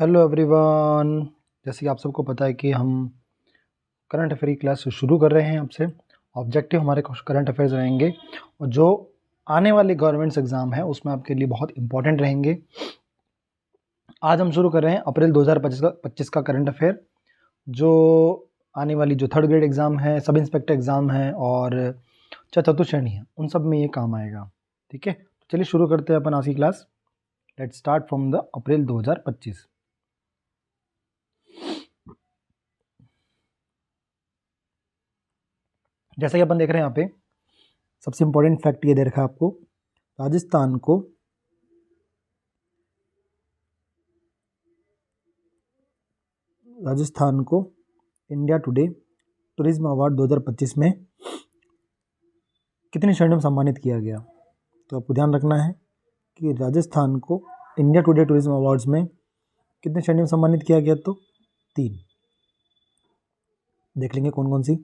Hello everyone. जैसे कि आप सबको पता है कि हम करंट अफेयर की क्लास शुरू कर रहे हैं। आपसे ऑब्जेक्टिव हमारे करंट अफेयर्स रहेंगे और जो आने वाले गवर्नमेंट्स एग्ज़ाम है उसमें आपके लिए बहुत इंपॉर्टेंट रहेंगे। आज हम शुरू कर रहे हैं अप्रैल 2025 का करंट अफेयर, जो आने वाली जो थर्ड ग्रेड एग्ज़ाम है, सब इंस्पेक्टर एग्ज़ाम है और चतुर्थ श्रेणी है, उन सब में ये काम आएगा। ठीक है, तो चलिए शुरू करते हैं अपन आज की class. Let's start from the April 2025। जैसा कि अपन देख रहे हैं यहाँ पे सबसे इम्पोर्टेंट फैक्ट ये दे रखा है आपको, राजस्थान को इंडिया टुडे टूरिज्म अवार्ड 2025 में कितनी श्रेणियों में सम्मानित किया गया। तो आपको ध्यान रखना है कि राजस्थान को इंडिया टुडे टूरिज्म अवार्ड्स में कितनी श्रेणियों में सम्मानित किया गया, तो 3। देख लेंगे कौन कौन सी।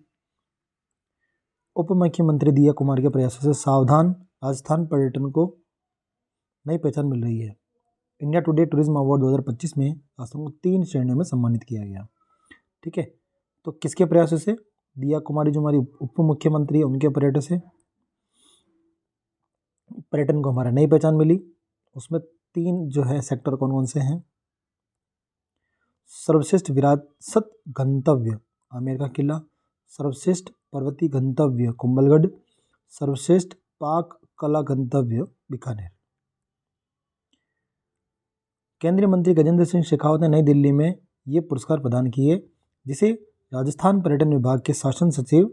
उप मुख्यमंत्री दिया कुमार के प्रयासों से सावधान राजस्थान पर्यटन को नई पहचान मिल रही है। इंडिया टुडे टूरिज्म अवार्ड 2025 में राजस्थान को 3 श्रेणियों में सम्मानित किया गया। ठीक है, तो किसके प्रयासों से? दिया कुमारी जो हमारी उप मुख्यमंत्री है उनके पर्यटन से पर्यटन को हमारा नई पहचान मिली। उसमें 3 जो है सेक्टर कौन कौन से हैं? सर्वश्रेष्ठ विरासत गंतव्य आमेर का किला, सर्वश्रेष्ठ पर्वतीय गंतव्य कुंभलगढ़, सर्वश्रेष्ठ पाक कला गंतव्य बीकानेर। केंद्रीय मंत्री गजेंद्र सिंह शेखावत ने नई दिल्ली में ये पुरस्कार प्रदान किए, जिसे राजस्थान पर्यटन विभाग के शासन सचिव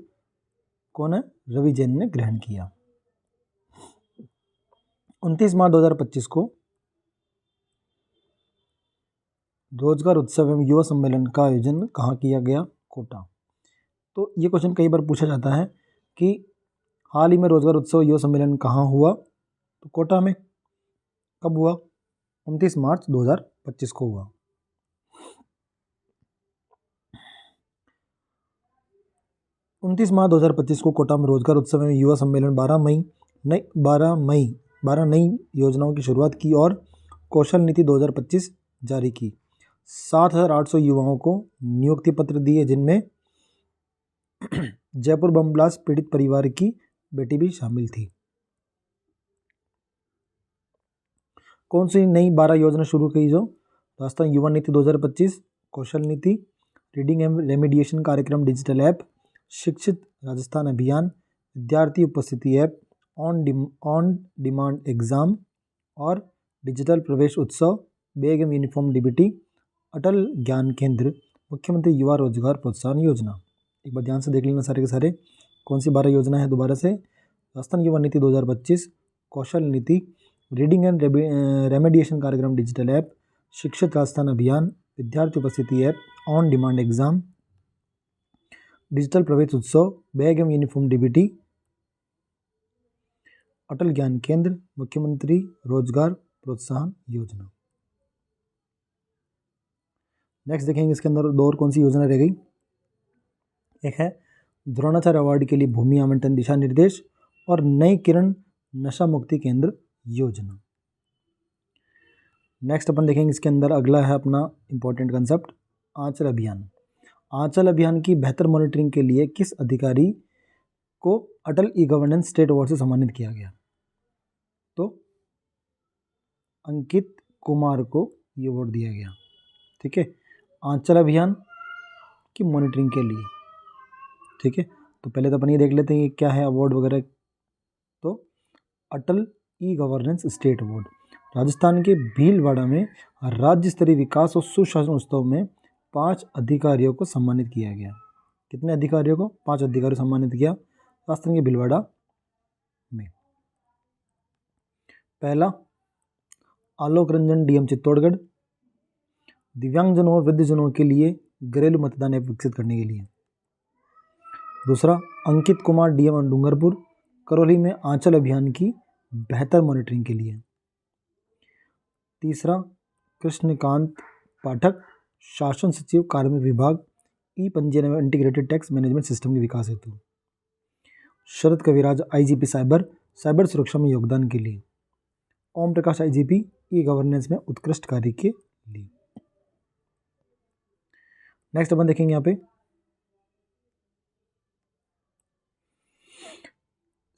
कौन है? रवि जैन ने ग्रहण किया। 29 मार्च 2025 को रोजगार उत्सव एवं युवा सम्मेलन का आयोजन कहाँ किया गया? कोटा। तो ये क्वेश्चन कई बार पूछा जाता है कि हाल ही में रोजगार उत्सव युवा सम्मेलन कहाँ हुआ? तो कोटा में। कब हुआ? 29 मार्च 2025 को हुआ। उनतीस मार्च 2025 को कोटा में रोजगार उत्सव में युवा सम्मेलन 12 नई योजनाओं की शुरुआत की और कौशल नीति 2025 जारी की। 7,800 युवाओं को नियुक्ति पत्र दिए, जिनमें जयपुर बम ब्लास्ट पीड़ित परिवार की बेटी भी शामिल थी। कौन सी नई 12 योजना शुरू की? जो राजस्थान युवा नीति 2025, कौशल नीति, रीडिंग एंड रेमेडिएशन कार्यक्रम, डिजिटल ऐप, शिक्षित राजस्थान अभियान, विद्यार्थी उपस्थिति ऐप, ऑन डिमांड एग्जाम और डिजिटल प्रवेश उत्सव, बैग एवं यूनिफॉर्म डीबीटी, अटल ज्ञान केंद्र, मुख्यमंत्री युवा रोजगार प्रोत्साहन योजना। एक बार ध्यान से देख लेना सारे के सारे कौन सी 12 योजना है। दोबारा से, राजस्थान युवा नीति 2025, कौशल नीति, रीडिंग एंड रेमेडिएशन कार्यक्रम, डिजिटल ऐप, शिक्षित राजस्थान अभियान, विद्यार्थी उपस्थिति app, on demand exam, digital प्रवेश उत्सव, बैग एवं यूनिफॉर्म डीबीटी, अटल ज्ञान केंद्र, मुख्यमंत्री रोजगार प्रोत्साहन योजना। नेक्स्ट देखेंगे इसके अंदर दो और कौन सी योजना रह गई। एक है द्रोणाचार्य अवार्ड के लिए भूमि आवंटन दिशा निर्देश और नई किरण नशा मुक्ति केंद्र योजना। नेक्स्ट अपन देखेंगे इसके अंदर अगला है अपना इंपॉर्टेंट कंसेप्ट, आंचल अभियान। आंचल अभियान की बेहतर मॉनिटरिंग के लिए किस अधिकारी को अटल ई गवर्नेंस स्टेट अवार्ड से सम्मानित किया गया? तो अंकित कुमार को ये अवार्ड दिया गया। ठीक है, आंचल अभियान की मॉनिटरिंग के लिए। ठीक है, तो पहले तो अपन ये देख लेते हैं ये क्या है अवार्ड वगैरह। तो Atal e governance state award Rajasthan के भीलवाड़ा में राज्य स्तरीय विकास और सुशासन उत्सव में 5 अधिकारियों को सम्मानित किया गया। कितने अधिकारियों को? 5 अधिकारियों को सम्मानित किया राजस्थान के भीलवाड़ा में। पहला आलोक रंजन डीएम चित्तौड़गढ़, दिव्यांगजनों और वृद्धजनों के लिए घरेलू मतदान ऐप विकसित करने के लिए। दूसरा अंकित कुमार डीएम डूंगरपुर, करौली में आंचल अभियान की बेहतर मॉनिटरिंग के लिए। तीसरा कृष्णकांत पाठक, शासन सचिव कार्मिक विभाग, ई पंजीयन एवं इंटीग्रेटेड टैक्स मैनेजमेंट सिस्टम के विकास हेतु। शरद कविराज आईजीपी साइबर सुरक्षा में योगदान के लिए। Om Prakash IGP e governance में उत्कृष्ट कार्य के लिए। नेक्स्ट अपन देखेंगे यहाँ पे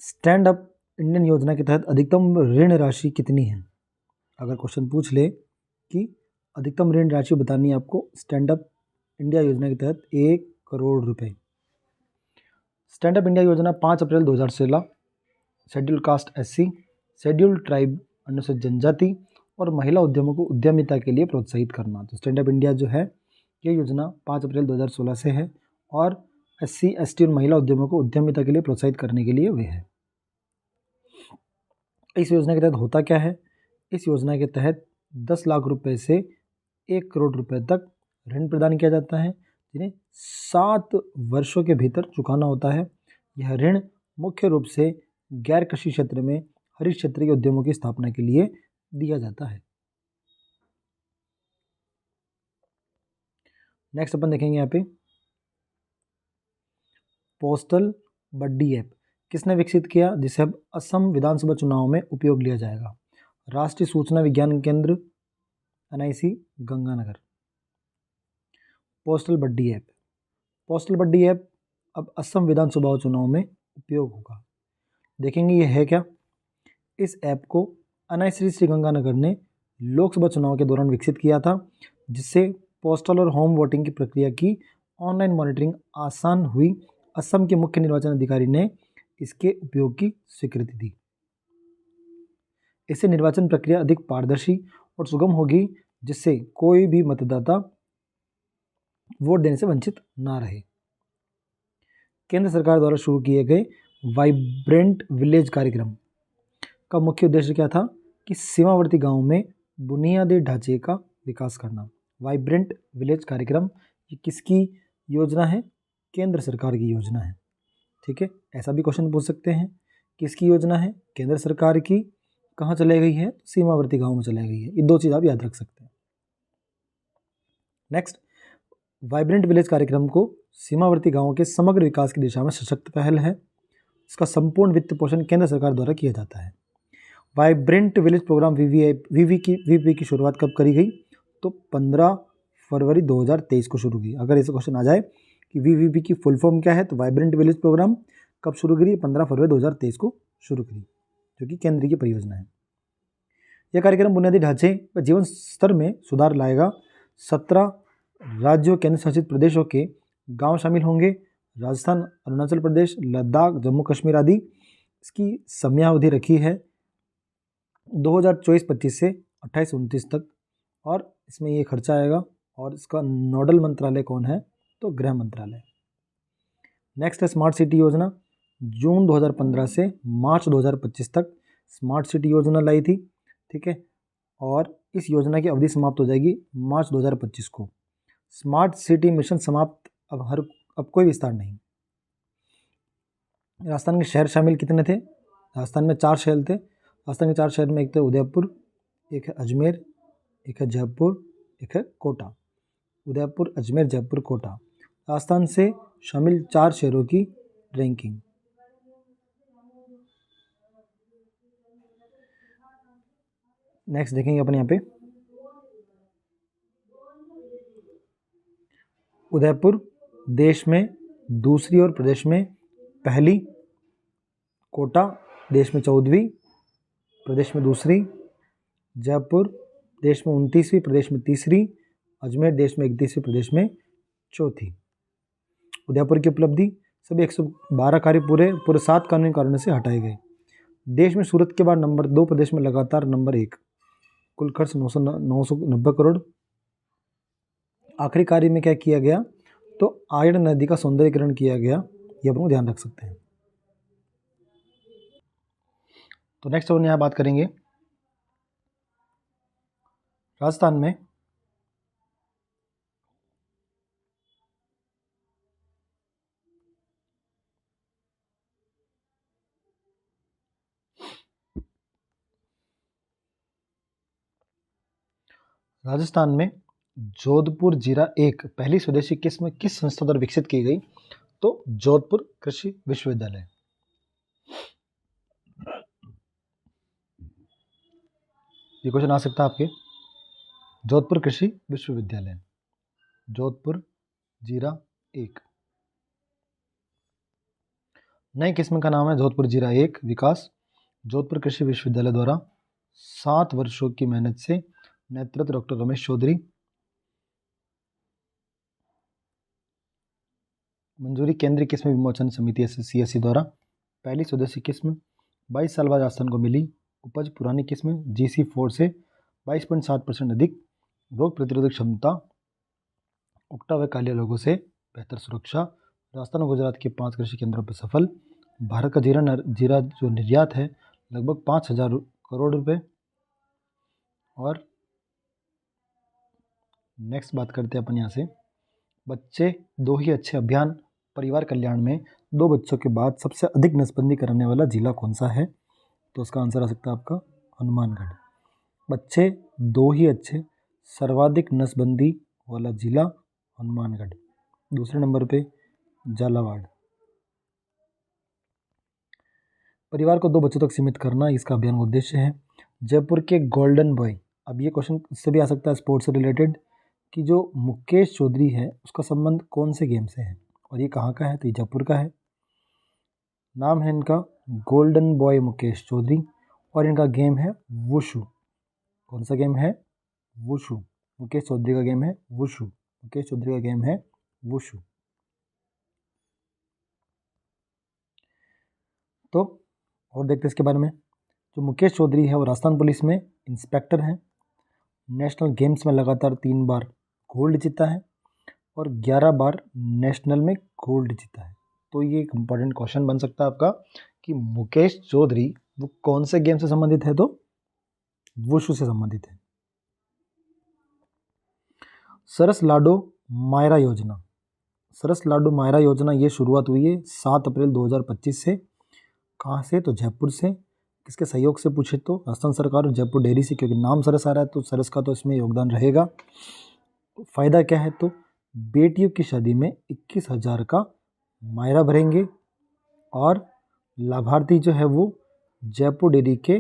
स्टैंड अप इंडियन योजना के तहत अधिकतम ऋण राशि कितनी है। अगर क्वेश्चन पूछ ले कि अधिकतम ऋण राशि बतानी है आपको स्टैंड अप इंडिया योजना के तहत 1 करोड़ रुपए। स्टैंड अप इंडिया योजना 5 अप्रैल 2016 schedule caste SC, schedule tribe अनुसूचित जनजाति और महिला उद्यमों को उद्यमिता के लिए प्रोत्साहित करना। तो स्टैंड अप इंडिया जो है ये योजना 5 अप्रैल 2016 से है और SC ST और महिला उद्यमों को उद्यमिता के लिए प्रोत्साहित करने के लिए वे है। इस योजना के तहत होता क्या है, इस योजना के तहत 10 लाख रुपए से 1 करोड़ रुपए तक ऋण प्रदान किया जाता है जिन्हें 7 वर्षों के भीतर चुकाना होता है। यह ऋण मुख्य रूप से गैर कृषि क्षेत्र में हरित क्षेत्र के उद्यमों की स्थापना के लिए दिया जाता है। नेक्स्ट अपन देखेंगे यहाँ पे पोस्टल बड्डी ऐप किसने विकसित किया जिसे अब असम विधानसभा चुनाव में उपयोग लिया जाएगा। राष्ट्रीय सूचना विज्ञान केंद्र NIC गंगानगर। पोस्टल बड्डी ऐप, पोस्टल बड्डी ऐप अब असम विधानसभा चुनाव में उपयोग होगा। देखेंगे ये है क्या। इस ऐप को NIC श्रीगंगानगर ने लोकसभा चुनाव के दौरान विकसित किया था जिससे पोस्टल और होम वोटिंग की प्रक्रिया की ऑनलाइन मॉनिटरिंग आसान हुई। असम के मुख्य निर्वाचन अधिकारी ने इसके उपयोग की स्वीकृति दी। इससे निर्वाचन प्रक्रिया अधिक पारदर्शी और सुगम होगी जिससे कोई भी मतदाता वोट देने से वंचित ना रहे। केंद्र सरकार द्वारा शुरू किए गए वाइब्रेंट विलेज कार्यक्रम का मुख्य उद्देश्य क्या था कि सीमावर्ती गांवों में बुनियादी ढांचे का विकास करना। वाइब्रेंट विलेज कार्यक्रम ये किसकी योजना है, केंद्र सरकार की योजना है। ठीक है, ऐसा भी क्वेश्चन पूछ सकते हैं किसकी योजना है, केंद्र सरकार की। कहाँ चलाई गई है, सीमावर्ती गांव में चलाई गई है। ये 2 चीज़ आप याद रख सकते हैं। नेक्स्ट, वाइब्रेंट विलेज कार्यक्रम को सीमावर्ती गांवों के समग्र विकास की दिशा में सशक्त पहल है। इसका संपूर्ण वित्त पोषण केंद्र सरकार द्वारा किया जाता है। वाइब्रेंट विलेज प्रोग्राम VV की शुरुआत कब करी गई, तो 15 फरवरी 2023 को शुरू की। अगर ऐसा क्वेश्चन आ जाए कि VVP की फुल फॉर्म क्या है, तो वाइब्रेंट विलेज प्रोग्राम कब शुरू करी, 15 फरवरी 2023 को शुरू करी, जो कि केंद्र की परियोजना है। यह कार्यक्रम बुनियादी ढांचे व जीवन स्तर में सुधार लाएगा। 17 राज्यों केंद्र शासित प्रदेशों के गांव शामिल होंगे, राजस्थान, अरुणाचल प्रदेश, लद्दाख, जम्मू कश्मीर आदि। इसकी समयावधि रखी है 2024-25 से 28-29 तक और इसमें ये खर्चा आएगा। और इसका नोडल मंत्रालय कौन है, तो गृह मंत्रालय। नेक्स्ट है स्मार्ट सिटी योजना। जून 2015 से मार्च 2025 तक स्मार्ट सिटी योजना लाई थी। ठीक है, और इस योजना की अवधि समाप्त हो जाएगी मार्च 2025 को। स्मार्ट सिटी मिशन समाप्त, अब कोई विस्तार नहीं। राजस्थान के शहर शामिल कितने थे, राजस्थान में 4 शहर थे। राजस्थान के 4 शहर में एक थे उदयपुर, एक है अजमेर, एक है जयपुर, एक है कोटा। उदयपुर, अजमेर, जयपुर, कोटा, राजस्थान से शामिल 4 शहरों की रैंकिंग। नेक्स्ट देखेंगे अपन यहाँ पे उदयपुर देश में दूसरी और प्रदेश में पहली, कोटा देश में 14वीं, प्रदेश में दूसरी, जयपुर देश में 29वीं, प्रदेश में तीसरी, अजमेर देश में 31वीं, प्रदेश में चौथी। उदयपुर की उपलब्धि, सभी 112 कार्य पूरे 7 कानूनी कारणों से हटाए गए। देश में सूरत के बाद नंबर 2, प्रदेश में लगातार नंबर 1। कुल खर्च 990 करोड़। आखिरी कार्य में क्या किया गया, तो आयड़ नदी का सौंदर्यीकरण किया गया। ये अपन को ध्यान रख सकते हैं। तो नेक्स्ट अपन यहाँ बात करेंगे राजस्थान में जोधपुर जीरा 1 पहली स्वदेशी किस्म किस संस्था द्वारा विकसित की गई, तो जोधपुर कृषि विश्वविद्यालय। ये क्वेश्चन आ सकता है आपके, जोधपुर कृषि विश्वविद्यालय, जोधपुर जीरा 1। नई किस्म का नाम है जोधपुर जीरा 1 विकास। जोधपुर कृषि विश्वविद्यालय द्वारा 7 वर्षों की मेहनत से नेतृत्व डॉक्टर रमेश चौधरी। मंजूरी केंद्रीय किस्म विमोचन समिति CSC द्वारा। पहली स्वदेशी किस्म 22 साल बाद राजस्थान को मिली। उपज पुरानी किस्म GC4 से 22.7% अधिक। रोग प्रतिरोधक क्षमता। उकटा व काले रोगों से बेहतर सुरक्षा। राजस्थान और गुजरात के 5 कृषि केंद्रों पर सफल। भारत का जीरा जो निर्यात है लगभग 5,000 करोड़ रुपए। और नेक्स्ट बात करते हैं अपन यहाँ से, बच्चे दो ही अच्छे अभियान परिवार कल्याण में 2 बच्चों के बाद सबसे अधिक नसबंदी कराने वाला जिला कौन सा है? तो उसका आंसर आ सकता है आपका हनुमानगढ़। बच्चे दो ही अच्छे सर्वाधिक नसबंदी वाला जिला हनुमानगढ़। दूसरे नंबर पे झालावाड़। परिवार को 2 बच्चों तक सीमित करना इसका अभियान का उद्देश्य है। जयपुर के गोल्डन बॉय, अब ये क्वेश्चन इससे भी आ सकता है स्पोर्ट्स से रिलेटेड, कि जो मुकेश चौधरी है उसका संबंध कौन से गेम से है और ये कहाँ का है? तो ये जयपुर का है। नाम है इनका गोल्डन बॉय मुकेश चौधरी और इनका गेम है वुशु। कौन सा गेम है? वुशु। मुकेश चौधरी का गेम है वुशु। मुकेश चौधरी का गेम है वुशु। तो और देखते हैं इसके बारे में। जो मुकेश चौधरी है वो राजस्थान पुलिस में इंस्पेक्टर हैं। नेशनल गेम्स में लगातार 3 बार गोल्ड जीता है और 11 बार नेशनल में गोल्ड जीता है। तो ये एक इम्पॉर्टेंट क्वेश्चन बन सकता है आपका कि मुकेश चौधरी वो कौन से गेम से संबंधित है? तो वुशु से संबंधित है। सरस लाडो मायरा योजना। सरस लाडो मायरा योजना ये शुरुआत हुई है 7 अप्रैल 2025 से। कहाँ से? तो जयपुर से। किसके सहयोग से पूछे तो राजस्थान सरकार और जयपुर डेयरी से, क्योंकि नाम सरस आ रहा है तो सरस का तो इसमें योगदान रहेगा। फ़ायदा क्या है? तो बेटियों की शादी में 21,000 का मायरा भरेंगे और लाभार्थी जो है वो जयपुर डेयरी के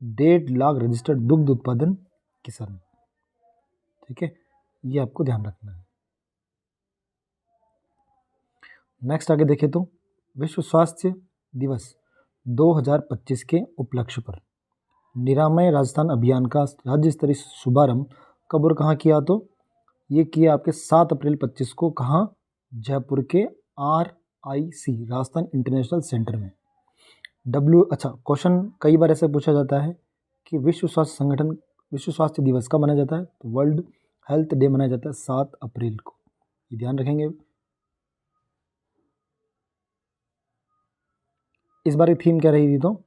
1.5 लाख रजिस्टर्ड दुग्ध उत्पादन किसान। ठीक है, ये आपको ध्यान रखना है। नेक्स्ट आगे देखें तो विश्व स्वास्थ्य दिवस 2025 के उपलक्ष्य पर निरामय राजस्थान अभियान का राज्य स्तरीय शुभारंभ कब और कहाँ किया? तो ये किया आपके 7 अप्रैल 25 को। कहाँ? जयपुर के RIC राजस्थान इंटरनेशनल सेंटर में। अच्छा, क्वेश्चन कई बार ऐसे पूछा जाता है कि विश्व स्वास्थ्य दिवस कब मनाया जाता है? तो वर्ल्ड हेल्थ डे मनाया जाता है 7 अप्रैल को। ये ध्यान रखेंगे। इस बार की थीम क्या रही थी? तो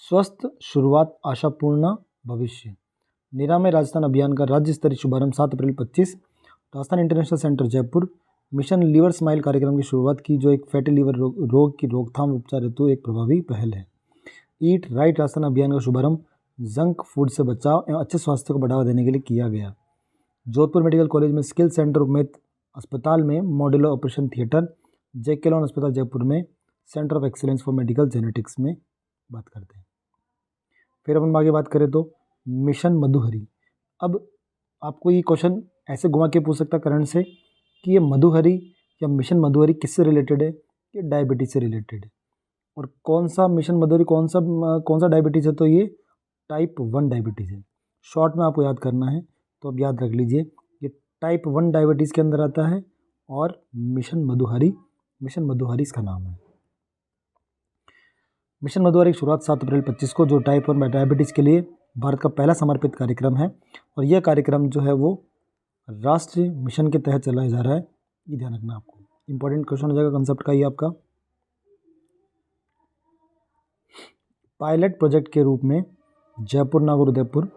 स्वस्थ शुरुआत आशापूर्ण भविष्य। निरामय राजस्थान अभियान का राज्य स्तरीय शुभारंभ 7 अप्रैल 25 Rajasthan international centre Jaipur. Mission liver smile कार्यक्रम की शुरुआत की, जो एक फैटी लीवर रोग की रोकथाम उपचार हेतु एक प्रभावी पहल है। ईट राइट राजस्थान अभियान का शुभारंभ जंक फूड से बचाव एवं अच्छे स्वास्थ्य को बढ़ावा देने के लिए किया गया। जोधपुर मेडिकल कॉलेज में स्किल सेंटर उम्मेद अस्पताल में modular operation theatre. JK lawn अस्पताल जयपुर में centre of excellence for medical genetics में बात करते हैं। फिर अपन आगे बात करें तो मिशन मधुहरी। अब आपको ये क्वेश्चन ऐसे घुमा के पूछ सकता करंट से कि ये मधुहरी या मिशन मधुहरी किससे रिलेटेड है? ये डायबिटीज़ से रिलेटेड है। और कौन सा मिशन मधुहरी कौन सा डायबिटीज़ है? तो ये टाइप 1 डायबिटीज़ है। शॉर्ट में आपको याद करना है तो अब याद रख लीजिए, ये टाइप 1 डायबिटीज़ के अंदर आता है और मिशन मधुहरी इसका नाम है। मिशन मधुहरी की शुरुआत 7 अप्रैल 25 को, जो टाइप 1 डायबिटीज़ के लिए भारत का पहला समर्पित कार्यक्रम है और यह कार्यक्रम जो है वो राष्ट्रीय मिशन के तहत चलाया जा रहा है। ये ध्यान रखना आपको, इंपॉर्टेंट क्वेश्चन हो जाएगा कंसेप्ट का ये आपका। पायलट प्रोजेक्ट के रूप में जयपुर नागौर उदयपुर,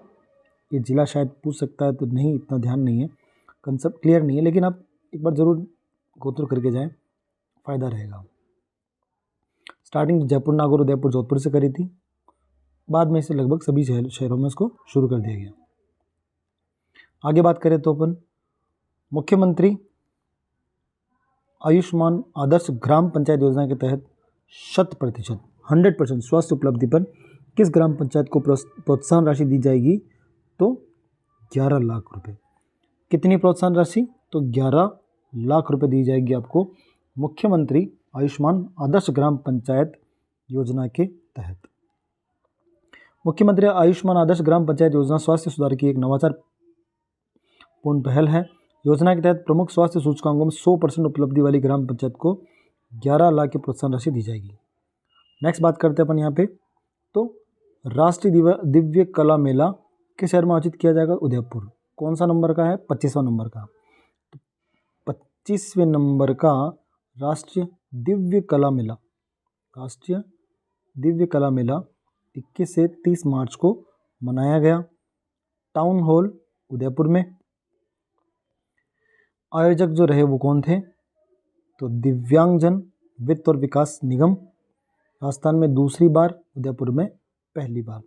ये जिला शायद पूछ सकता है तो नहीं, इतना ध्यान नहीं है, कंसेप्ट क्लियर नहीं है, लेकिन आप एक बार ज़रूर गो थ्रू करके जाएं, फ़ायदा रहेगा। स्टार्टिंग जयपुर नागौर उदयपुर जोधपुर से करी थी, बाद में इसे लगभग सभी शहरों में इसको शुरू कर दिया गया। आगे बात करें तो अपन मुख्यमंत्री आयुष्मान आदर्श ग्राम पंचायत योजना के तहत 100% स्वास्थ्य उपलब्धि पर किस ग्राम पंचायत को प्रोत्साहन राशि दी जाएगी? तो 11 लाख रुपए। कितनी प्रोत्साहन राशि? तो 11 लाख रुपए दी जाएगी आपको मुख्यमंत्री आयुष्मान आदर्श ग्राम पंचायत योजना के तहत। मुख्यमंत्री आयुष्मान आदर्श ग्राम पंचायत योजना स्वास्थ्य सुधार की एक नवाचार पूर्ण पहल है। योजना के तहत प्रमुख स्वास्थ्य सूचकांकों में 100% उपलब्धि वाली ग्राम पंचायत को 11 लाख की प्रोत्साहन राशि दी जाएगी। नेक्स्ट बात करते हैं अपन यहाँ पे, तो राष्ट्रीय दिव्य कला मेला किस शहर में आयोजित किया जाएगा? उदयपुर। कौन सा नंबर का है? 25वां नंबर का। 25वें नंबर का राष्ट्रीय दिव्य कला मेला, राष्ट्रीय दिव्य कला मेला 21 से 30 मार्च को मनाया गया। टाउन हॉल उदयपुर में। आयोजक जो रहे वो कौन थे? तो दिव्यांगजन वित्त और विकास निगम। राजस्थान में दूसरी बार, उदयपुर में पहली बार।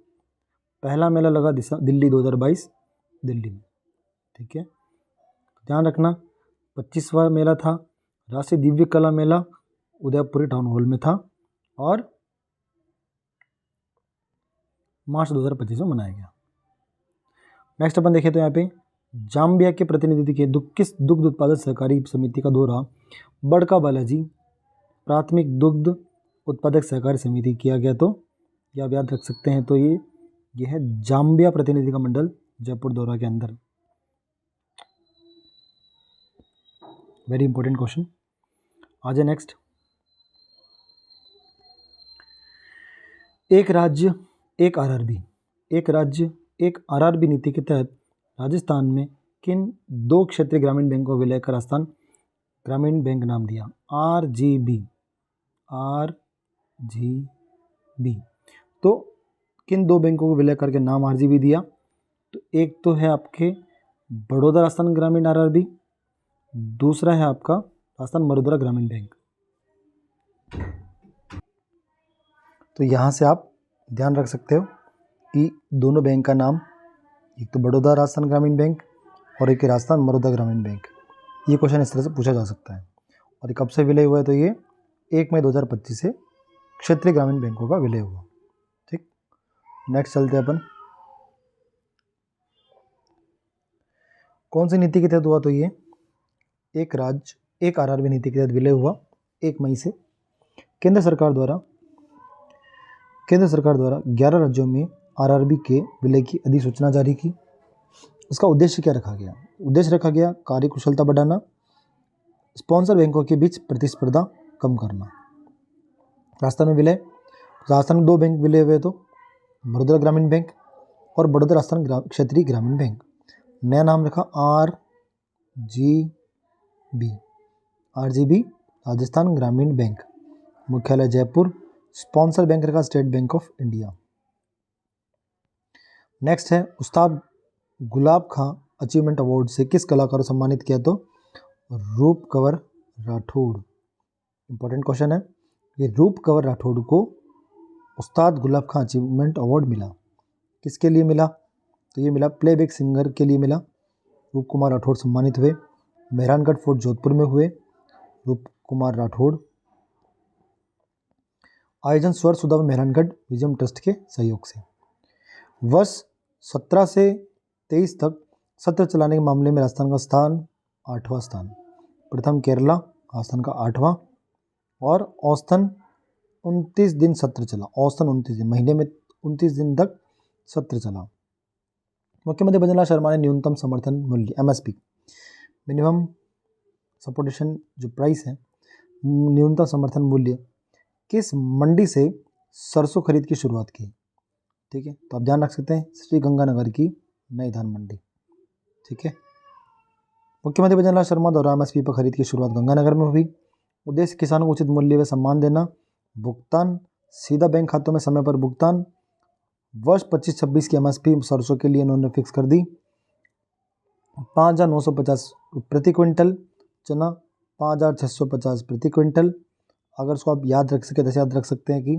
पहला मेला लगा दिल्ली 2022 दिल्ली में। ठीक है, ध्यान रखना 25वां मेला था। राष्ट्रीय दिव्य कला मेला उदयपुर टाउन हॉल में था और मार्च 2025 में मनाया गया। नेक्स्ट अपन देखें तो यहाँ पे जाम्बिया के प्रतिनिधि के दुग्ध उत्पादक सहकारी समिति का दौरा बड़का बालाजी प्राथमिक दुग्ध उत्पादक सहकारी समिति किया गया। तो ये आप याद रख सकते हैं। तो ये है जाम्बिया प्रतिनिधि का मंडल जयपुर दौरा के अंदर। Very important question. आ जाए नेक्स्ट। एक राज्य एक आरआरबी, एक राज्य एक आरआरबी नीति के तहत राजस्थान में किन 2 क्षेत्रीय ग्रामीण बैंकों को विलय कर राजस्थान ग्रामीण बैंक नाम दिया? RGB, RGB. तो किन 2 बैंकों को विलय करके नाम आरजीबी दिया? तो एक तो है आपके बड़ौदा राजस्थान ग्रामीण आरआरबी, दूसरा है आपका राजस्थान मरुद्रा ग्रामीण बैंक। तो यहाँ से आप ध्यान रख सकते हो कि दोनों बैंक का नाम, एक तो बड़ौदा राजस्थान ग्रामीण बैंक और एक राजस्थान मरुद्रा ग्रामीण बैंक। ये क्वेश्चन इस तरह से पूछा जा सकता है। और कब से विलय हुआ है? तो ये 1 मई 2025 से क्षेत्रीय ग्रामीण बैंकों का विलय हुआ। ठीक, नेक्स्ट चलते हैं अपन। कौन सी नीति के तहत हुआ? तो ये एक राज्य एक आरआरबी नीति के तहत विलय हुआ 1 मई से। केंद्र सरकार द्वारा 11 राज्यों में आरआरबी के विलय की अधिसूचना जारी की। उसका उद्देश्य क्या रखा गया? उद्देश्य रखा गया कार्यकुशलता बढ़ाना, स्पॉन्सर बैंकों के बीच प्रतिस्पर्धा कम करना। राजस्थान में विलय, राजस्थान में 2 बैंक विलय हुए, तो मरुद्रा ग्रामीण बैंक और बड़ौदा राजस्थान क्षेत्रीय ग्रामीण बैंक। नया नाम रखा आरजीबी राजस्थान ग्रामीण बैंक। मुख्यालय जयपुर। स्पॉन्सर बैंक रखा state bank of India. Next है उस्ताद गुलाब खां अचीवमेंट अवार्ड से किस कलाकार को सम्मानित किया? तो रूप कंवर राठौड़। इंपॉर्टेंट क्वेश्चन है। ये रूप कंवर राठौड़ को उस्ताद गुलाब खां अचीवमेंट अवार्ड मिला। किसके लिए मिला? तो ये मिला प्लेबैक सिंगर के लिए मिला। रूप कुमार राठौड़ सम्मानित हुए। मेहरानगढ़ फोर्ट जोधपुर में हुए रूप कुमार राठौड़। आयोजन स्वर सुधा मेहरानगढ़ म्यूजियम ट्रस्ट के सहयोग से। वर्ष 17 से 23 तक सत्र चलाने के मामले में राजस्थान का स्थान 8वां स्थान। प्रथम केरला, राजस्थान का 8वां। और औसतन 29 दिन सत्र चला। औसतन 29 दिन, महीने में 29 दिन तक सत्र चला। मुख्यमंत्री भजनलाल शर्मा ने न्यूनतम समर्थन मूल्य एमएसपी, मिनिमम सपोर्टेशन जो प्राइस है, न्यूनतम समर्थन मूल्य किस मंडी से सरसों खरीद की शुरुआत की? ठीक है, तो आप ध्यान रख सकते हैं श्री गंगानगर की नई धान मंडी। ठीक है, मुख्यमंत्री भजनलाल शर्मा द्वारा एमएसपी पर खरीद की शुरुआत गंगानगर में हुई। उद्देश्य किसानों को उचित मूल्य व सम्मान देना। भुगतान सीधा बैंक खातों में समय पर भुगतान। वर्ष 25-26 की एमएसपी सरसों के लिए इन्होंने फिक्स कर दी 5,950 प्रति क्विंटल। चना 5,650 प्रति क्विंटल। अगर उसको आप याद रख सके तो याद रख सकते हैं कि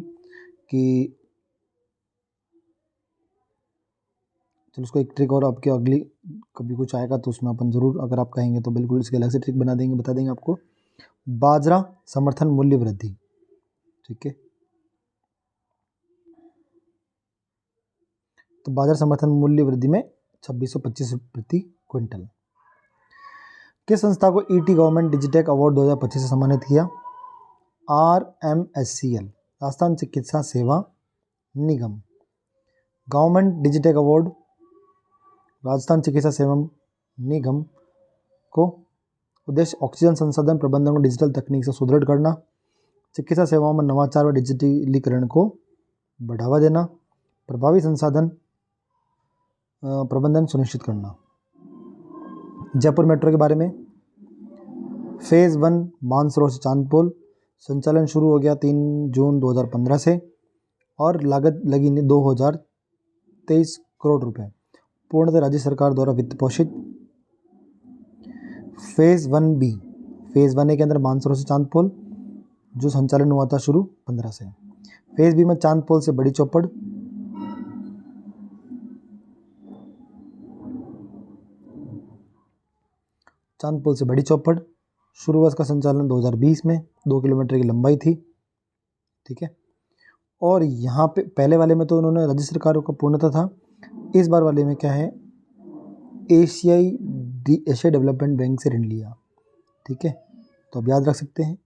चलो उसको एक ट्रिक और आपके अगली कभी कुछ आएगा तो उसमें अपन जरूर, अगर आप कहेंगे तो बिल्कुल इसके अलग से ट्रिक बता देंगे आपको। बाजरा समर्थन मूल्य वृद्धि। ठीक है, तो बाजार समर्थन मूल्य वृद्धि में 2625 प्रति क्विंटल। किस संस्था को ईटी गवर्नमेंट डिजिटेक अवार्ड 2025 से सम्मानित किया? RMSCL, राजस्थान चिकित्सा सेवा निगम। गवर्नमेंट डिजिटेक अवार्ड राजस्थान चिकित्सा सेवा निगम को उद्देश्य ऑक्सीजन संसाधन प्रबंधन को डिजिटल तकनीक से सुदृढ़ करना, चिकित्सा सेवाओं में नवाचार व डिजिटलीकरण को बढ़ावा देना, प्रभावी संसाधन प्रबंधन सुनिश्चित करना। जयपुर मेट्रो के बारे में, फेज़ 1 मानसरोवर से चांदपोल, संचालन शुरू हो गया 3 जून 2015 से और लागत लगी 2023 करोड़ रुपए, पूर्णतः राज्य सरकार द्वारा वित्त पोषित। फेज़ 1B, फेज़ 1A के अंदर मानसरोवर से चांदपोल जो संचालन हुआ था शुरू 15 से। फेज़ B में चांदपोल से बड़ी चौपड़, चांदपोल से बड़ी चौपड़ शुरू हुआ, इसका संचालन 2020 में, 2 किलोमीटर की लंबाई थी, ठीक है। और यहाँ पे पहले वाले में तो उन्होंने राज्य सरकारों का पूर्णता था, इस बार वाले में क्या है, एशिया डेवलपमेंट बैंक से ऋण लिया, ठीक है। तो अब याद रख सकते हैं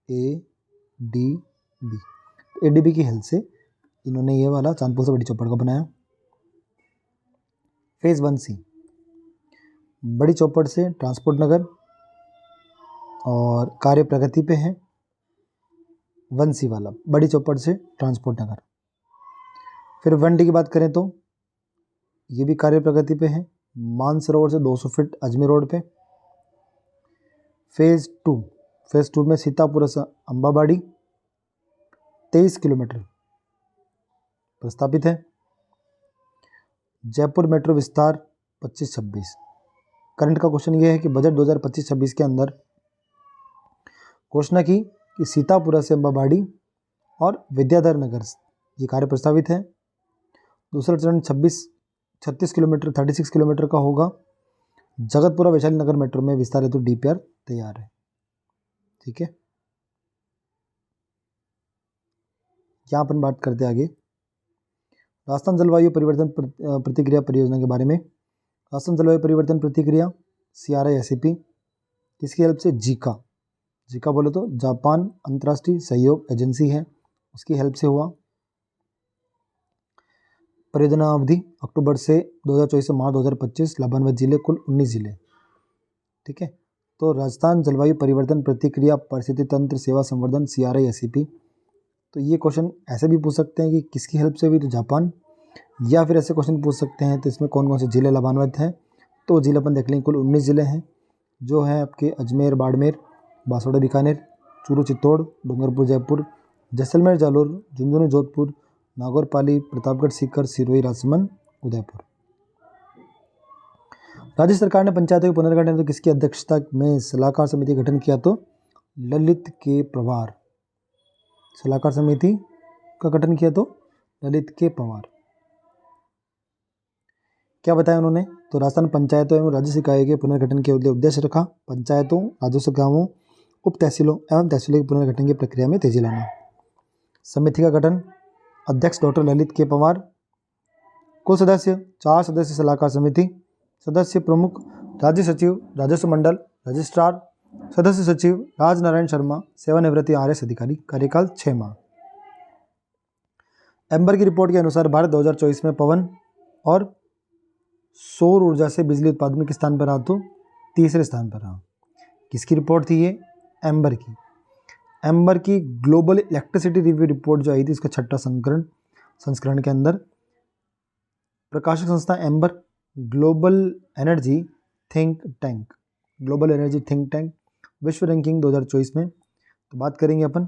ADB की हेल्प से इन्होंने ये वाला चांदपोल से बड़ी चौपड़ का बनाया। फेज़ 1C, बड़ी चौपड़ से ट्रांसपोर्ट नगर और कार्य प्रगति पे है। 1C वाला बड़ी चौपड़ से ट्रांसपोर्ट नगर। फिर 1D की बात करें तो ये भी कार्य प्रगति पे है, मानसरोवर से 200 फीट अजमेर रोड पे। फेज़ 2 में सीतापुर से अंबाबाड़ी 23 किलोमीटर प्रस्तावित है। जयपुर मेट्रो विस्तार 25-26। करंट का क्वेश्चन ये है कि बजट 2025-26 के अंदर घोषणा की कि सीतापुरा से अंबाबाड़ी और विद्याधर नगर ये कार्य प्रस्तावित है। दूसरा चरण 36 किलोमीटर का होगा। जगतपुरा वैशाली नगर मेट्रो में विस्तार हेतु DPR तैयार है, ठीक है। यहाँ अपन बात करते आगे राजस्थान जलवायु परिवर्तन प्रतिक्रिया परियोजना के बारे में। राजस्थान जलवायु परिवर्तन प्रतिक्रिया CRISCP किसकी हेल्प से? जीका बोले तो जापान अंतर्राष्ट्रीय सहयोग एजेंसी है, उसकी हेल्प से हुआ। परियोजना अवधि अक्टूबर से 2024 से मार्च 2025, लाभान्वित जिले कुल 19 जिले, ठीक है। तो राजस्थान जलवायु परिवर्तन प्रतिक्रिया परिस्थिति तंत्र सेवा संवर्धन CRISCP, तो ये क्वेश्चन ऐसे भी पूछ सकते हैं कि किसकी हेल्प से हुई, तो जापान, या फिर ऐसे क्वेश्चन पूछ सकते हैं तो इसमें कौन कौन से जिले लाभान्वित हैं। तो जिले अपन देख लेंगे, कुल 19 जिले हैं जो है आपके अजमेर बाड़मेर, बांसवाड़ा बीकानेर, चूरू चित्तौड़, डूंगरपुर जयपुर, जैसलमेर जालोर, झुंझुनू जोधपुर, नागौर पाली, प्रतापगढ़ सीकर, सिरोही राजसमंद, उदयपुर। राज्य सरकार ने पंचायतों के पुनर्गठन तो किसकी अध्यक्षता में सलाहकार समिति का गठन किया? तो ललित के पवार, सलाहकार समिति का गठन किया तो ललित के पवार। क्या बताया उन्होंने? तो राजस्थान पंचायतों एवं राज्य इकाई के पुनर्गठन के उद्देश्य रखा पंचायतों, राजस्व गांवों, उप तहसीलों एवं तहसीलों के पुनर्गठन की प्रक्रिया में तेजी लाना। समिति का गठन, अध्यक्ष डॉक्टर ललित के पवार। कुल सदस्य 4 सदस्य सलाहकार समिति, सदस्य प्रमुख राज्य सचिव, राजस्व मंडल, रजिस्ट्रार, सदस्य सचिव राजनारायण शर्मा, सेवानिवृत्ति RS अधिकारी, कार्यकाल 6 माह। एम्बर की रिपोर्ट के अनुसार भारत 2024 में पवन और सौर ऊर्जा से बिजली उत्पादन में किस स्थान पर रहा? तो तीसरे स्थान पर रहा। किसकी रिपोर्ट थी ये? एम्बर की। एम्बर की ग्लोबल इलेक्ट्रिसिटी रिव्यू रिपोर्ट जो आई थी, उसका 6वां संस्करण के अंदर प्रकाशक संस्था amber, global energy think tank, विश्व रैंकिंग 2024 में। तो बात करेंगे अपन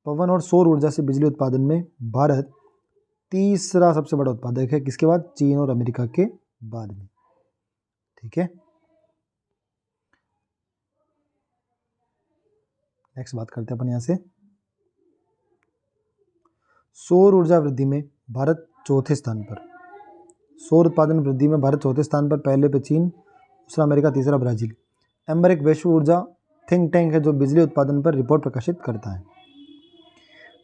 पवन और सौर ऊर्जा से बिजली उत्पादन में भारत तीसरा सबसे बड़ा उत्पादक है, किसके बाद? चीन और अमेरिका के बाद में, ठीक है। नेक्स्ट बात करते हैं अपन यहाँ से सौर ऊर्जा वृद्धि में भारत चौथे स्थान पर। सौर उत्पादन वृद्धि में भारत चौथे स्थान पर, पहले पे चीन, दूसरा अमेरिका, तीसरा ब्राजील। एम्बर एक वैश्विक ऊर्जा थिंक टैंक है जो बिजली उत्पादन पर रिपोर्ट प्रकाशित करता है।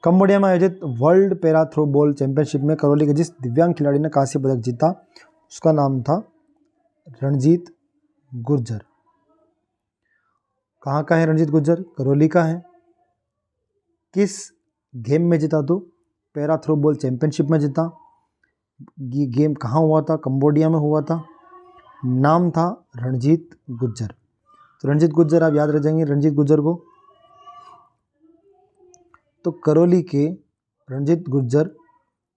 कंबोडिया में आयोजित world para throw ball championship में करौली के जिस दिव्यांग खिलाड़ी ने कांस्य पदक जीता उसका नाम था रणजीत गुर्जर। कहाँ का है रणजीत गुज्जर? करौली का है। किस गेम में जीता? तो पैरा थ्रोबॉल चैंपियनशिप में जीता। ये गेम कहाँ हुआ था? कंबोडिया में हुआ था। नाम था रणजीत गुज्जर। तो रणजीत गुज्जर आप याद रख जाएंगे रणजीत गुज्जर को। तो करौली के रणजीत गुज्जर,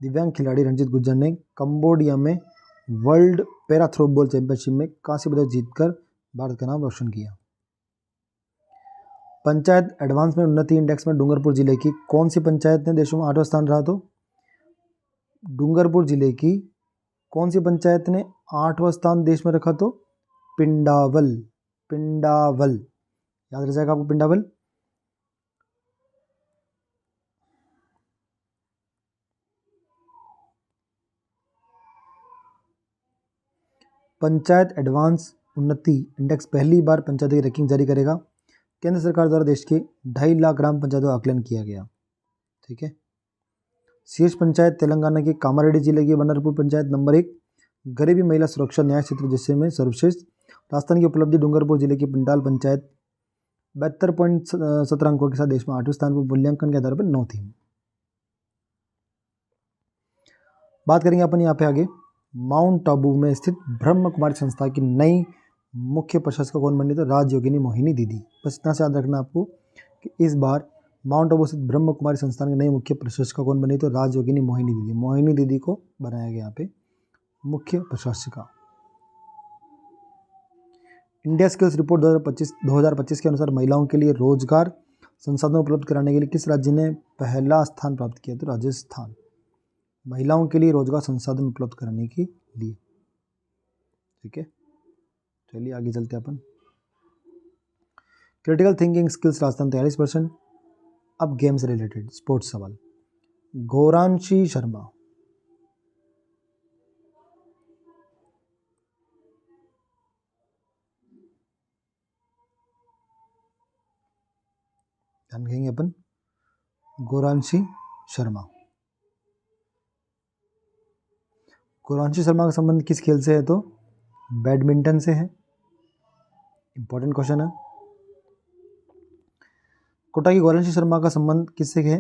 दिव्यांग खिलाड़ी रणजीत गुज्जर ने कंबोडिया में वर्ल्ड पैरा थ्रोबॉल चैंपियनशिप में कांस्य पदक जीतकर भारत का नाम रोशन किया। पंचायत एडवांस में उन्नति इंडेक्स में डूंगरपुर जिले की कौन सी पंचायत ने देशों में 8वां स्थान रहा? तो डूंगरपुर जिले की कौन सी पंचायत ने 8वां स्थान देश में रखा? तो पिंडावल। पिंडावल याद रह जाएगा आपको पिंडावल। पंचायत एडवांस उन्नति इंडेक्स पहली बार पंचायतों की रैंकिंग जारी करेगा। केंद्र सरकार द्वारा देश के 2.5 लाख ग्राम पंचायतों का आकलन किया गया। ठीक है। शीर्ष पंचायत तेलंगाना की कामारेड्डी जिले की बनरपुर पंचायत नंबर 1 गरीबी महिला सुरक्षा न्याय क्षेत्र जिससे में सर्वश्रेष्ठ। राजस्थान की उपलब्धि डूंगरपुर जिले की पिंडाल पंचायत 72.17 अंकों के साथ देश में 8वें स्थान पर मूल्यांकन के आधार पर 9 थी। बात करेंगे अपन यहाँ पे आगे माउंट आबू में स्थित ब्रह्म कुमारी संस्था की नई मुख्य प्रशासिका कौन बनी? तो राजयोगिनी मोहिनी दीदी। बस इतना से याद रखना आपको कि इस बार माउंट आबू स्थित ब्रह्म कुमारी संस्थान की नई मुख्य प्रशासिका कौन बनी? तो राजयोगिनी मोहिनी दीदी। मोहिनी दीदी को बनाया गया यहाँ पे मुख्य प्रशासिका। इंडिया स्किल्स रिपोर्ट 2025 के अनुसार महिलाओं के लिए रोजगार संसाधन उपलब्ध कराने के लिए किस राज्य ने पहला स्थान प्राप्त किया? तो राजस्थान। महिलाओं के लिए रोजगार संसाधन उपलब्ध कराने के लिए। ठीक है, चलिए आगे चलते हैं अपन। Critical thinking skills Rajasthan 43%। अब गेम से रिलेटेड स्पोर्ट्स सवाल। गौरांशी शर्मा ध्यान रखेंगे अपन। गौरांशी शर्मा। गौरांशी शर्मा का संबंध किस खेल से है? तो बैडमिंटन से है। इंपॉर्टेंट क्वेश्चन है। कोटा की गौरांशी शर्मा का संबंध किससे है?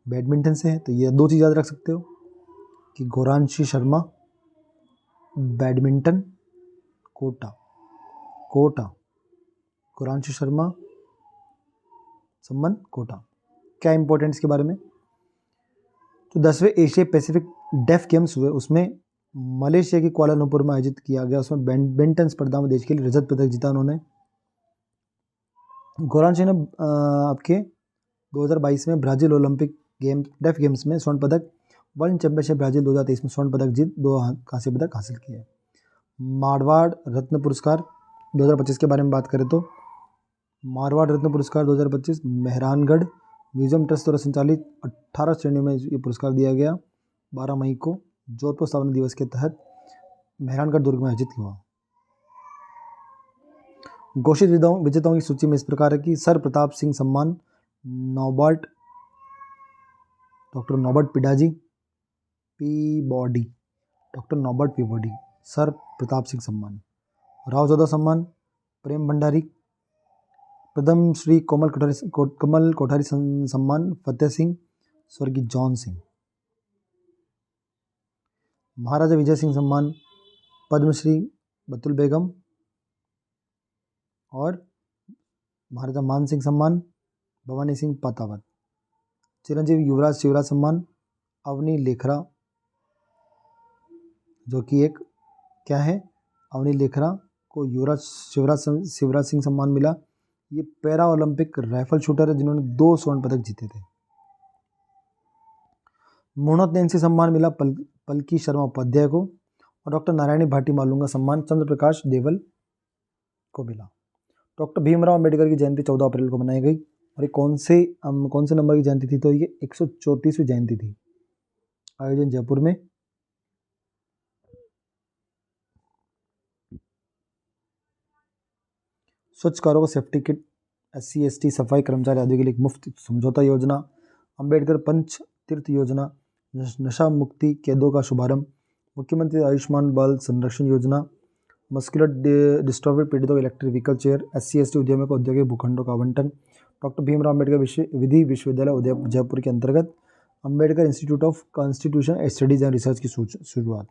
बैडमिंटन से है। तो ये दो चीज़ याद रख सकते हो कि गौरांशी शर्मा बैडमिंटन, कोटा। कोटा गौरांशी शर्मा संबंध कोटा। क्या इंपॉर्टेंट इसके बारे में? तो 10वें एशिया पैसिफिक डेफ गेम्स हुए उसमें मलेशिया की कुआलालंपुर में आयोजित किया गया, उसमें बैडमिंटन स्पर्धा में देश के लिए रजत पदक जीता उन्होंने। गौरांशी ने आपके 2022 में Brazil Olympic game deaf games में स्वर्ण पदक, वर्ल्ड चैंपियनशिप ब्राज़ील 2023 में स्वर्ण पदक जीत 2 कांस्य पदक हासिल किए। मारवाड़ रत्न पुरस्कार 2025 के बारे में बात करें तो मारवाड़ रत्न पुरस्कार 2025 मेहरानगढ़ म्यूजियम ट्रस्ट द्वारा संचालित 18 श्रेणियों में ये पुरस्कार दिया गया। 12 मई को जोधपुर स्थापना दिवस के तहत मेहरानगढ़ दुर्ग में आयोजित हुआ। घोषित विजेताओं की सूची में इस प्रकार है कि सर प्रताप सिंह सम्मान नॉबर्ट, डॉक्टर नॉबर्ट पिडाजी Peabody, doctor Norbert Peabody sir Pratap Singh सम्मान। राव जोधा सम्मान प्रेम भंडारी। प्रथम श्री कमल कोठारी सम्मान फतेह सिंह स्वर्गीय जॉन सिंह। महाराजा विजय सिंह सम्मान पद्मश्री बतुल बेगम और महाराजा मान सिंह सम्मान भवानी सिंह पातावत। चिरंजीवी युवराज शिवराज सम्मान अवनी लेखरा, जो कि एक क्या है, अवनी लेखरा को युवराज शिवराज सिंह सम्मान मिला। ये पैरा ओलंपिक राइफल शूटर है जिन्होंने 2 स्वर्ण पदक जीते थे। मोहनत नैन्सी सम्मान मिला पलकी शर्मा उपाध्याय को, और डॉक्टर नारायणी भाटी मालूंगा सम्मान चंद्र प्रकाश देवल को मिला। डॉक्टर भीमराव अंबेडकर की जयंती 14 अप्रैल को मनाई गई, और ये कौन से नंबर की जयंती थी? तो ये 134वीं जयंती थी। आयोजन जयपुर में। स्वच्छ कारों को सेफ्टी किट, SC ST सफाई कर्मचारी आदि के लिए मुफ्त समझौता योजना, अंबेडकर पंच तीर्थ योजना, नशा मुक्ति केंद्रों का शुभारंभ, मुख्यमंत्री आयुष्मान बाल संरक्षण योजना, मस्कुलर डिस्ट्रॉफी पीड़ितों को इलेक्ट्रिक व्हीकल चेयर, SC/ST उद्यमियों को औद्योगिक भूखंडों का आवंटन, डॉक्टर भीमराव अम्बेडकर विधि विश्वविद्यालय उदय जयपुर के अंतर्गत Ambedkar institute of constitution studies and research की शुरुआत,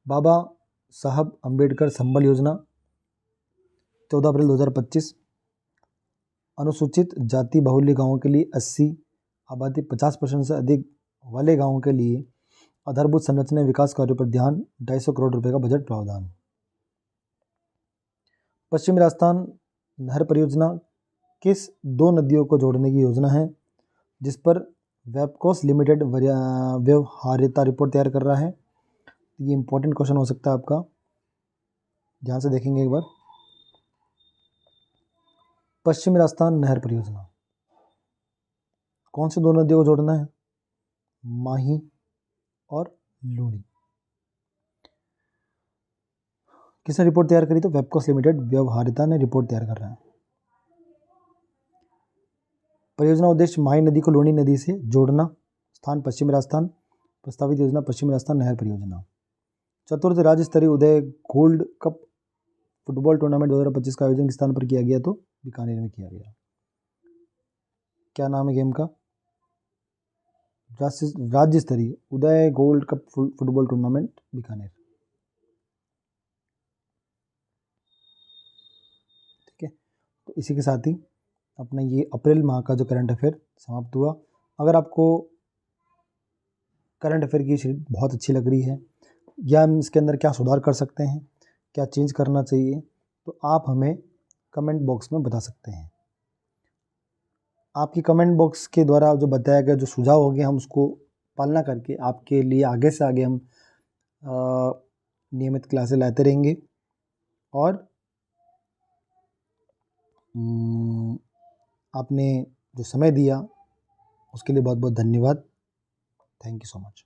बाबा साहब अम्बेडकर संबल योजना 14 अप्रैल 2025, अनुसूचित जाति बाहुल्य गांवों के लिए 80 आबादी 50% से अधिक वाले गांवों के लिए आधारभूत संरचना विकास कार्यों पर ध्यान, 250 करोड़ रुपए का बजट प्रावधान। पश्चिमी राजस्थान नहर परियोजना किस 2 नदियों को जोड़ने की योजना है, जिस पर वेबकोस लिमिटेड व्यवहार्यता रिपोर्ट तैयार कर रहा है। ये इंपॉर्टेंट क्वेश्चन हो सकता है आपका, ध्यान से देखेंगे एक बार। पश्चिमी राजस्थान नहर परियोजना कौन सी 2 नदियों को जोड़ना है, माही और लूनी। किसने रिपोर्ट तैयार करी, तो वेबकोस लिमिटेड व्यवहार्यता ने रिपोर्ट तैयार कर रहा है। परियोजना उद्देश्य माही नदी को लूनी नदी से जोड़ना, स्थान पश्चिमी राजस्थान, प्रस्तावित योजना पश्चिमी राजस्थान नहर परियोजना। चतुर्थ राज्य स्तरीय Uday gold cup football tournament 2025 का आयोजन किस स्थान पर किया गया, तो बीकानेर में किया गया। क्या नाम है गेम का, राज्य स्तरीय Uday gold cup football tournament Bikaner. ठीक है, तो इसी के साथ ही अपना ये अप्रैल माह का जो करंट अफेयर समाप्त हुआ। अगर आपको करंट अफेयर की शीट बहुत अच्छी लग रही है या हम इसके अंदर क्या सुधार कर सकते हैं, क्या चेंज करना चाहिए, तो आप हमें कमेंट बॉक्स में बता सकते हैं। आपकी कमेंट बॉक्स के द्वारा जो बताया गया जो सुझाव होंगे हम उसको पालना करके आपके लिए आगे से आगे हम नियमित क्लासेस लाते रहेंगे। और आपने जो समय दिया उसके लिए बहुत बहुत धन्यवाद। Thank you so much.